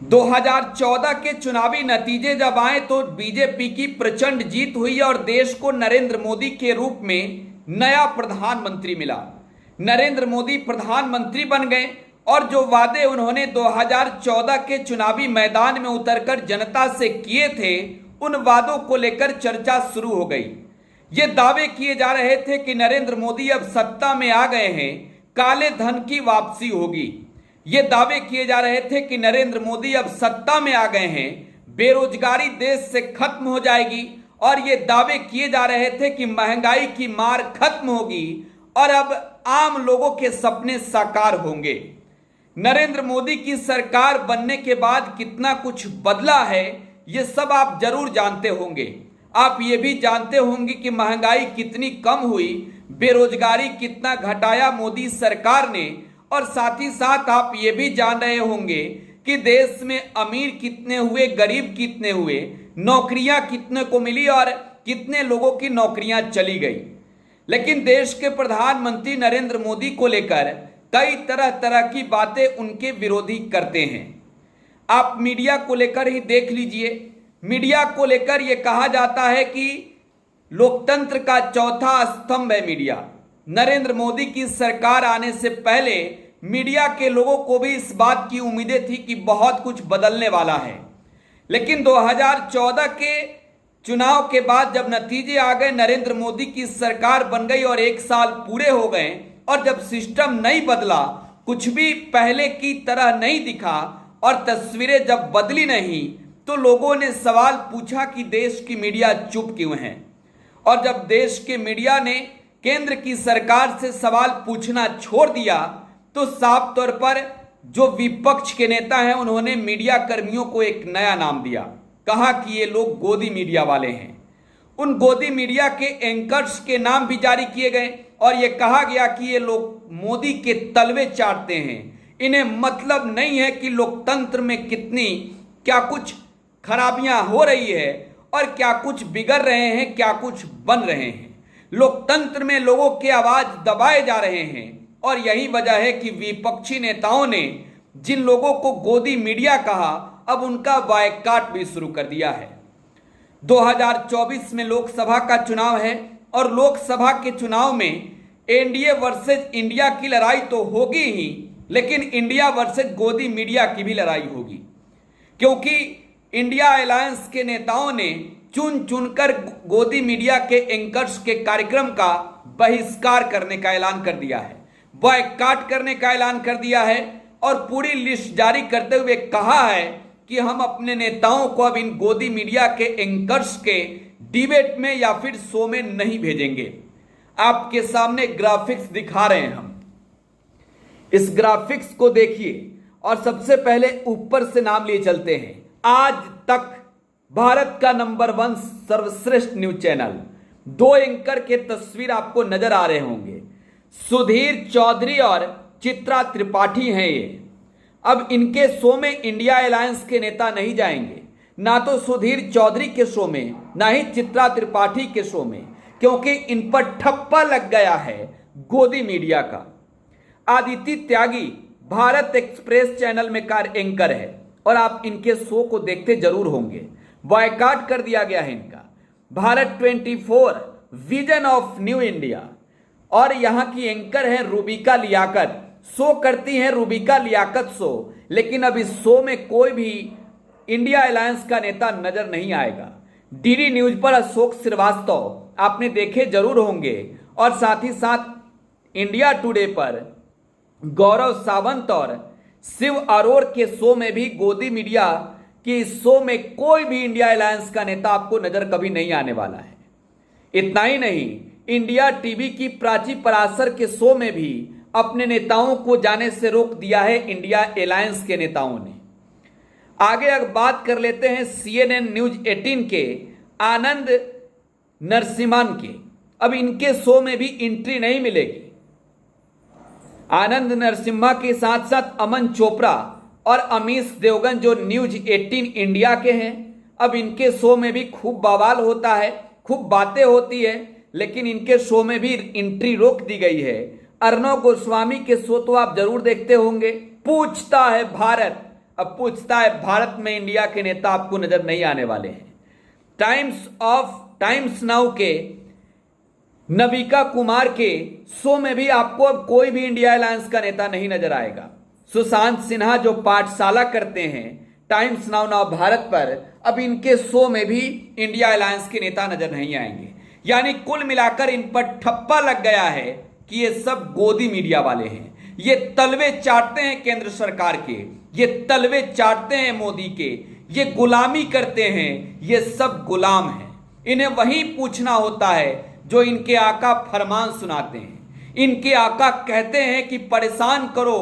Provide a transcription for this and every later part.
2014 के चुनावी नतीजे जब आए तो बीजेपी की प्रचंड जीत हुई और देश को नरेंद्र मोदी के रूप में नया प्रधानमंत्री मिला। नरेंद्र मोदी प्रधानमंत्री बन गए और जो वादे उन्होंने 2014 के चुनावी मैदान में उतरकर जनता से किए थे, उन वादों को लेकर चर्चा शुरू हो गई। ये दावे किए जा रहे थे कि नरेंद्र मोदी अब सत्ता में आ गए हैं, काले धन की वापसी होगी। ये दावे किए जा रहे थे कि नरेंद्र मोदी अब सत्ता में आ गए हैं, बेरोजगारी देश से खत्म हो जाएगी, और ये दावे किए जा रहे थे कि महंगाई की मार खत्म होगी और अब आम लोगों के सपने साकार होंगे। नरेंद्र मोदी की सरकार बनने के बाद कितना कुछ बदला है, ये सब आप जरूर जानते होंगे। आप ये भी जानते होंगे कि महंगाई कितनी कम हुई, बेरोजगारी कितना घटाया मोदी सरकार ने, और साथ ही साथ आप ये भी जान रहे होंगे कि देश में अमीर कितने हुए, गरीब कितने हुए, नौकरियां कितने को मिली और कितने लोगों की नौकरियां चली गई। लेकिन देश के प्रधानमंत्री नरेंद्र मोदी को लेकर कई तरह तरह की बातें उनके विरोधी करते हैं। आप मीडिया को लेकर ही देख लीजिए। मीडिया को लेकर यह कहा जाता है कि लोकतंत्र का चौथा स्तंभ है मीडिया। नरेंद्र मोदी की सरकार आने से पहले मीडिया के लोगों को भी इस बात की उम्मीदें थी कि बहुत कुछ बदलने वाला है। लेकिन 2014 के चुनाव के बाद जब नतीजे आ गए, नरेंद्र मोदी की सरकार बन गई और 1 साल पूरे हो गए, और जब सिस्टम नहीं बदला, कुछ भी पहले की तरह नहीं दिखा और तस्वीरें जब बदली नहीं, तो लोगों ने सवाल पूछा कि देश की मीडिया चुप क्यों है। और जब देश के मीडिया ने केंद्र की सरकार से सवाल पूछना छोड़ दिया, तो साफ तौर पर जो विपक्ष के नेता हैं, उन्होंने मीडिया कर्मियों को एक नया नाम दिया। कहा कि ये लोग गोदी मीडिया वाले हैं। उन गोदी मीडिया के एंकर्स के नाम भी जारी किए गए और ये कहा गया कि ये लोग मोदी के तलवे चाटते हैं। इन्हें मतलब नहीं है कि लोकतंत्र में कितनी क्या कुछ खराबियां हो रही है और क्या कुछ बिगड़ रहे हैं, क्या कुछ बन रहे हैं। लोकतंत्र में लोगों के आवाज दबाए जा रहे हैं, और यही वजह है कि विपक्षी नेताओं ने जिन लोगों को गोदी मीडिया कहा, अब उनका बायकॉट भी शुरू कर दिया है। 2024 में लोकसभा का चुनाव है और लोकसभा के चुनाव में एनडीए वर्सेस इंडिया की लड़ाई तो होगी ही, लेकिन इंडिया वर्सेस गोदी मीडिया की भी लड़ाई होगी, क्योंकि इंडिया अलायंस के नेताओं ने चुन चुनकर गोदी मीडिया के एंकर्स के कार्यक्रम का बहिष्कार करने का ऐलान कर दिया है, बॉयकॉट करने का ऐलान कर दिया है, और पूरी लिस्ट जारी करते हुए कहा है कि हम अपने नेताओं को अब इन गोदी मीडिया के एंकर्स के डिबेट में या फिर शो में नहीं भेजेंगे। आपके सामने ग्राफिक्स दिखा रहे हैं हम। इस ग्राफिक्स को देखिए और सबसे पहले ऊपर से नाम लिए चलते हैं। आज तक भारत का नंबर 1 सर्वश्रेष्ठ न्यूज चैनल, 2 एंकर के तस्वीर आपको नजर आ रहे होंगे। सुधीर चौधरी और चित्रा त्रिपाठी हैं ये। अब इनके शो में इंडिया अलायंस के नेता नहीं जाएंगे, ना तो सुधीर चौधरी के शो में, ना ही चित्रा त्रिपाठी के शो में, क्योंकि इन पर ठप्पा लग गया है गोदी मीडिया का। आदिति त्यागी भारत एक्सप्रेस चैनल में एंकर है और आप इनके शो को देखते जरूर होंगे। बॉयकॉट कर दिया गया है इनका। Bharat 24 vision of new India, और यहां की एंकर है रूबिका लियाकत। शो करती हैं रूबिका लियाकत शो, लेकिन अब इस शो में कोई भी इंडिया अलायंस का नेता नजर नहीं आएगा। डीडी न्यूज पर अशोक श्रीवास्तव आपने देखे जरूर होंगे, और साथ ही साथ इंडिया टुडे पर गौरव सावंत और शिव अरोड़ के शो में भी गोदी मीडिया कि इस शो में कोई भी इंडिया अलायंस का नेता आपको नजर कभी नहीं आने वाला है। इतना ही नहीं, इंडिया टीवी की प्राची पराशर के शो में भी अपने नेताओं को जाने से रोक दिया है इंडिया अलायंस के नेताओं ने। आगे अब बात कर लेते हैं CNN न्यूज 18 के आनंद नरसिम्हन के। अब इनके शो में भी एंट्री नहीं मिलेगी। आनंद नरसिम्हा के साथ साथ अमन चोपड़ा और अमीश देवगन जो न्यूज 18 इंडिया के हैं, अब इनके शो में भी खूब बवाल होता है, खूब बातें होती है, लेकिन इनके शो में भी एंट्री रोक दी गई है। अर्णव गोस्वामी के शो तो आप जरूर देखते होंगे, पूछता है भारत, अब पूछता है भारत में इंडिया के नेता आपको नजर नहीं आने वाले हैं। टाइम्स नाउ के नविका कुमार के शो में भी आपको अब कोई भी इंडिया अलायंस का नेता नहीं नजर आएगा। सुशांत सिन्हा जो पाठशाला करते हैं टाइम्स नाउ भारत पर, अब इनके शो में भी इंडिया अलायंस के नेता नजर नहीं आएंगे। यानी कुल मिलाकर इन पर ठप्पा लग गया है कि ये सब गोदी मीडिया वाले हैं। ये तलवे चाटते हैं केंद्र सरकार के, ये तलवे चाटते हैं मोदी के, ये गुलामी करते हैं, ये सब गुलाम हैं। इन्हें वही पूछना होता है जो इनके आका फरमान सुनाते हैं। इनके आका कहते हैं कि परेशान करो,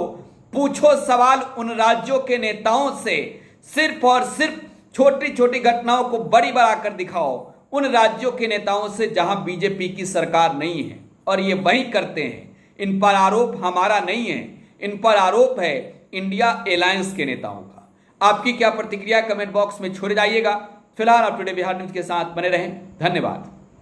पूछो सवाल उन राज्यों के नेताओं से, सिर्फ और सिर्फ छोटी छोटी घटनाओं को बड़ी बनाकर दिखाओ उन राज्यों के नेताओं से जहां बीजेपी की सरकार नहीं है, और ये वही करते हैं। इन पर आरोप हमारा नहीं है, इन पर आरोप है इंडिया अलायंस के नेताओं का। आपकी क्या प्रतिक्रिया कमेंट बॉक्स में छोड़ जाइएगा। फिलहाल आप टुडे बिहार न्यूज के साथ बने रहें। धन्यवाद।